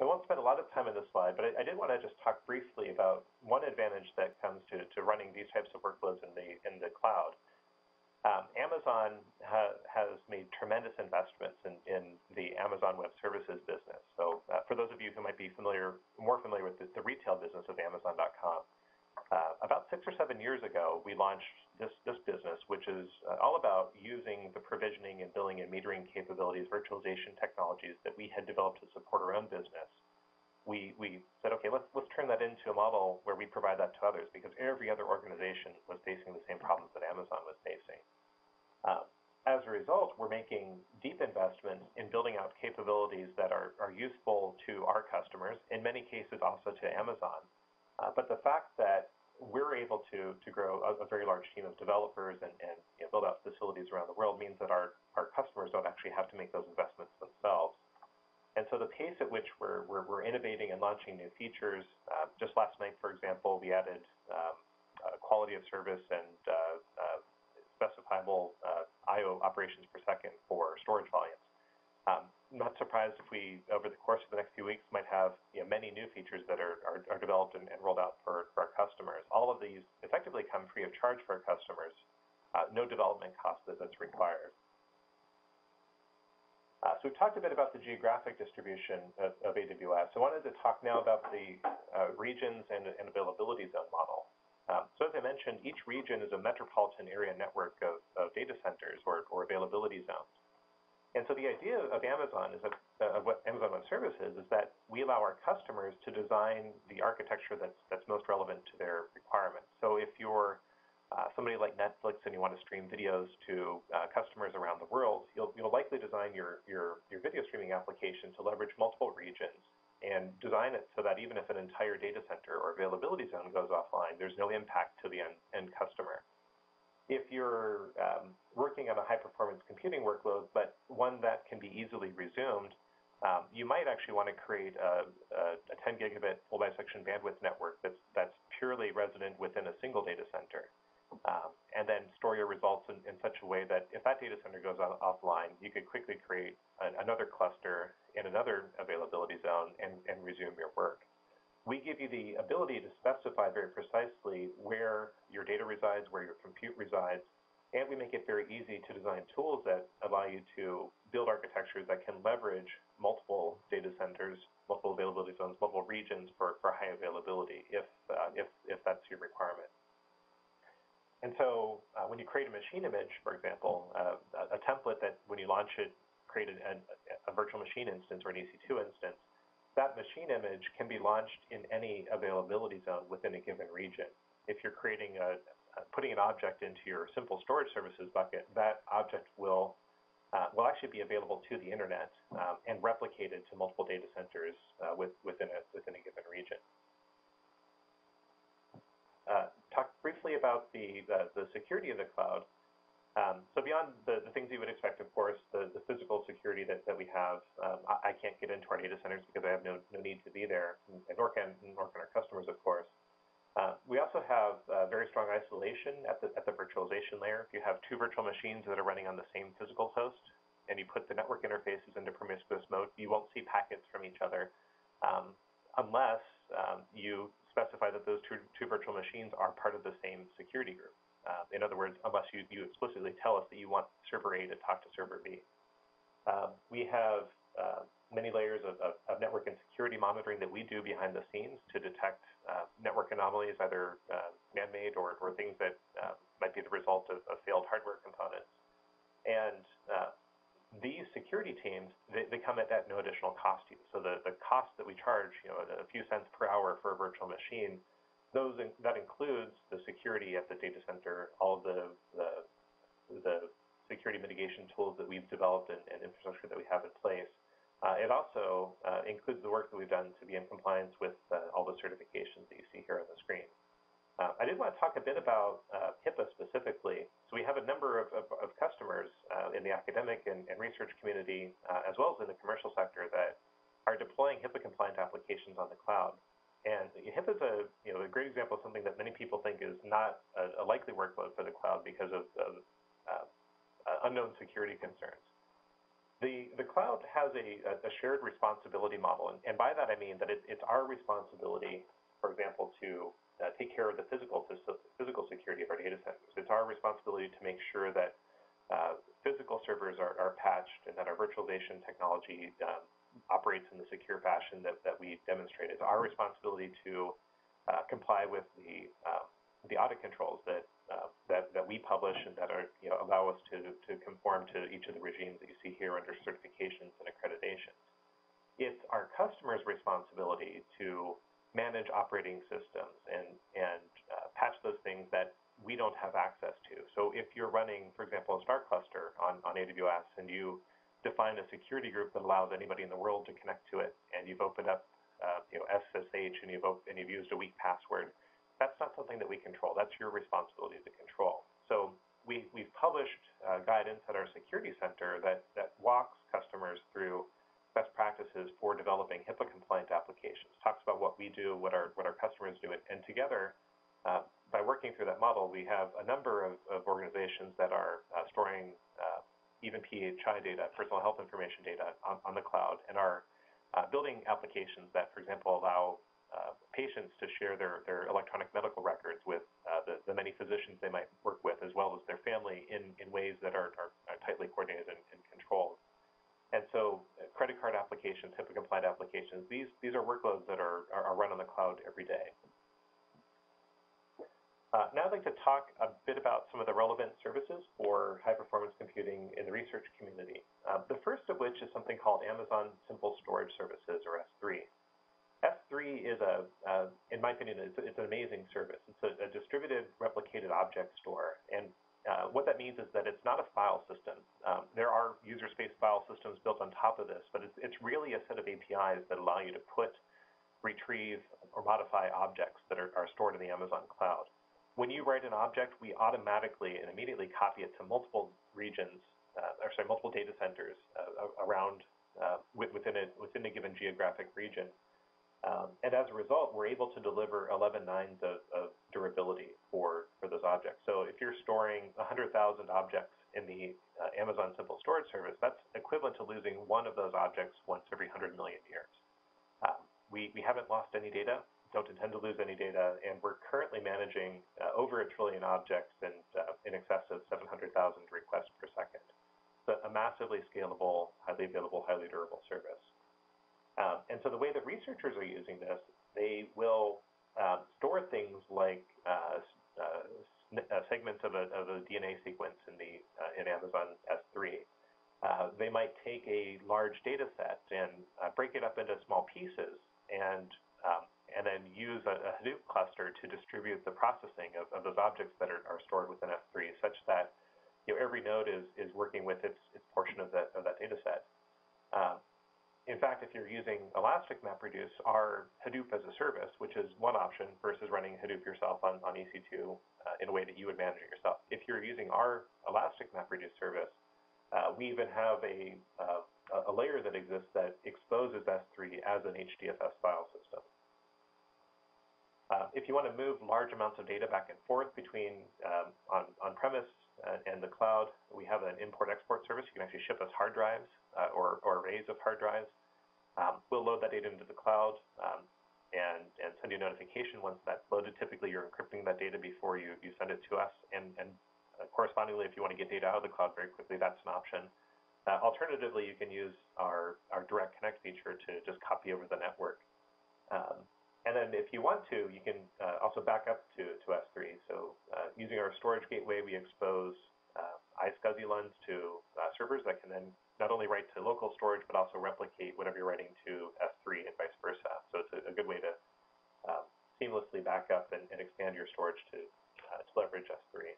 I won't spend a lot of time on this slide, but I did want to just talk briefly about one advantage that comes to running these types of workloads in the cloud. Amazon has made tremendous investments in the Amazon Web Services business. So for those of you who might be more familiar with the retail business of Amazon.com, about 6 or 7 years ago, we launched this business, which is all about using the provisioning and billing and metering capabilities, virtualization technologies that we had developed to support our own business. We said, okay, let's turn that into a model where we provide that to others, because every other organization was facing the same problems that Amazon was facing. As a result, we're making deep investments in building out capabilities that are useful to our customers, in many cases also to Amazon. But the fact that we're able to grow a very large team of developers and build out facilities around the world means that our customers don't actually have to make those investments themselves. And so the pace at which we're innovating and launching new features, just last night, for example, we added quality of service and specifiable I/O operations per second for storage volumes. Not surprised if we, over the course of the next few weeks, might have many new features that are developed and rolled out for our customers. All of these effectively come free of charge for our customers, no development cost that's required. So we've talked a bit about the geographic distribution of AWS. I wanted to talk now about the regions and availability zone model. So as I mentioned, each region is a metropolitan area network of data centers or availability zones. And so the idea of Amazon is of what Amazon Web Services is that we allow our customers to design the architecture that's most relevant to their requirements. So if you're somebody like Netflix and you want to stream videos to customers around the world, you'll likely design your video streaming application to leverage multiple regions and design it so that even if an entire data center or availability zone goes offline, there's no impact to the end customer. If you're working on a high-performance computing workload, but one that can be easily resumed, you might actually want to create a 10 gigabit full bisection bandwidth network that's purely resident within a single data center, and then store your results in such a way that if that data center goes offline, you could quickly create another cluster in another availability zone and resume your work. We give you the ability to specify very precisely where your data resides, where your compute resides, and we make it very easy to design tools that allow you to build architectures that can leverage multiple data centers, multiple availability zones, multiple regions for high availability if that's your requirement. And so when you create a machine image, for example, a template that when you launch it, created a virtual machine instance or an EC2 instance, that machine image can be launched in any availability zone within a given region. If you're creating putting an object into your simple storage services bucket, that object will actually be available to the internet and replicated to multiple data centers within a given region. Talk briefly about the security of the cloud. So beyond the things you would expect, of course, the physical security that we have, I can't get into our data centers because I have no need to be there, and nor can our customers, of course. We also have very strong isolation at the virtualization layer. If you have two virtual machines that are running on the same physical host, and you put the network interfaces into promiscuous mode, you won't see packets from each other unless you specify that those two virtual machines are part of the same security group. In other words, unless you explicitly tell us that you want server A to talk to server B. We have many layers of network and security monitoring that we do behind the scenes to detect network anomalies, either man-made or things that might be the result of failed hardware components. And these security teams, they come at no additional cost to you. So the cost that we charge, a few cents per hour for a virtual machine, that includes the security at the data center, all of the security mitigation tools that we've developed and infrastructure that we have in place. It also includes the work that we've done to be in compliance with all the certifications that you see here on the screen. I did want to talk a bit about HIPAA specifically. So we have a number of customers in the academic and research community, as well as in the commercial sector, that are deploying HIPAA-compliant applications on the cloud. And HIPAA is a great example of something that many people think is not a likely workload for the cloud because of unknown security concerns. The cloud has a shared responsibility model, and by that I mean that it's our responsibility, for example, to take care of the physical security of our data centers. It's our responsibility to make sure that physical servers are patched and that our virtualization technology operates in the secure fashion that we demonstrated. It's our responsibility to comply with the audit controls that we publish and that are allow us to conform to each of the regimes that you see here under certifications and accreditations. It's our customers' responsibility to manage operating systems and patch those things that we don't have access to. So if you're running, for example, a Star cluster on AWS and you define a security group that allows anybody in the world to connect to it, and you've opened up SSH and you've used a weak password, that's not something that we control. That's your responsibility to control. So we've published guidance at our security center that walks customers through best practices for developing HIPAA-compliant applications. Talks about what we do, what our customers do, and together, by working through that model, we have a number of organizations that are storing even PHI data, personal health information data, on the cloud, and are building applications that, for example, allow patients to share their electronic medical records with the many physicians they might work with, as well as their family, in ways that are tightly coordinated and controlled. And so credit card applications, HIPAA-compliant applications, these are workloads that are run on the cloud every day. Now I'd like to talk a bit about some of the relevant services for high-performance computing in the research community. The first of which is something called Amazon Simple Storage Services, or S3. S3 is in my opinion, it's an amazing service. It's a distributed replicated object store, and what that means is that it's not a file system. There are user space file systems built on top of this, but it's really a set of APIs that allow you to put, retrieve, or modify objects that are stored in the Amazon cloud. When you write an object, we automatically and immediately copy it to multiple regions, multiple data centers around within a given geographic region. And as a result, we're able to deliver 11 nines of durability for those objects. So if you're storing 100,000 objects in the Amazon Simple Storage Service, that's equivalent to losing one of those objects once every 100 million years. We haven't lost any data, don't intend to lose any data, and we're currently managing over 1 trillion objects and in excess of 700,000 requests per second. So a massively scalable, highly available, highly durable service. And so the way that researchers are using this, they will store things like segments of a DNA sequence in Amazon S3. They might take a large data set and break it up into small pieces and then use a Hadoop cluster to distribute the processing of those objects that are stored within S3, such that every node is working with its portion of that data set. In fact, if you're using Elastic MapReduce, our Hadoop as a service, which is one option versus running Hadoop yourself on EC2 in a way that you would manage it yourself. If you're using our Elastic MapReduce service, we even have a layer that exists that exposes S3 as an HDFS file system. If you want to move large amounts of data back and forth between on-premise and the cloud, we have an import-export service. You can actually ship us hard drives or arrays of hard drives. We'll load that data into the cloud and send you a notification once that's loaded. Typically, you're encrypting that data before you send it to us. And correspondingly, if you want to get data out of the cloud very quickly, that's an option. Alternatively, you can use our Direct Connect feature to just copy over the network. And then if you want to, you can also back up to S3. So using our storage gateway, we expose iSCSI LUNs to servers that can then not only write to local storage, but also replicate whatever you're writing to S3 and vice versa. So it's a good way to seamlessly back up and expand your storage to leverage S3.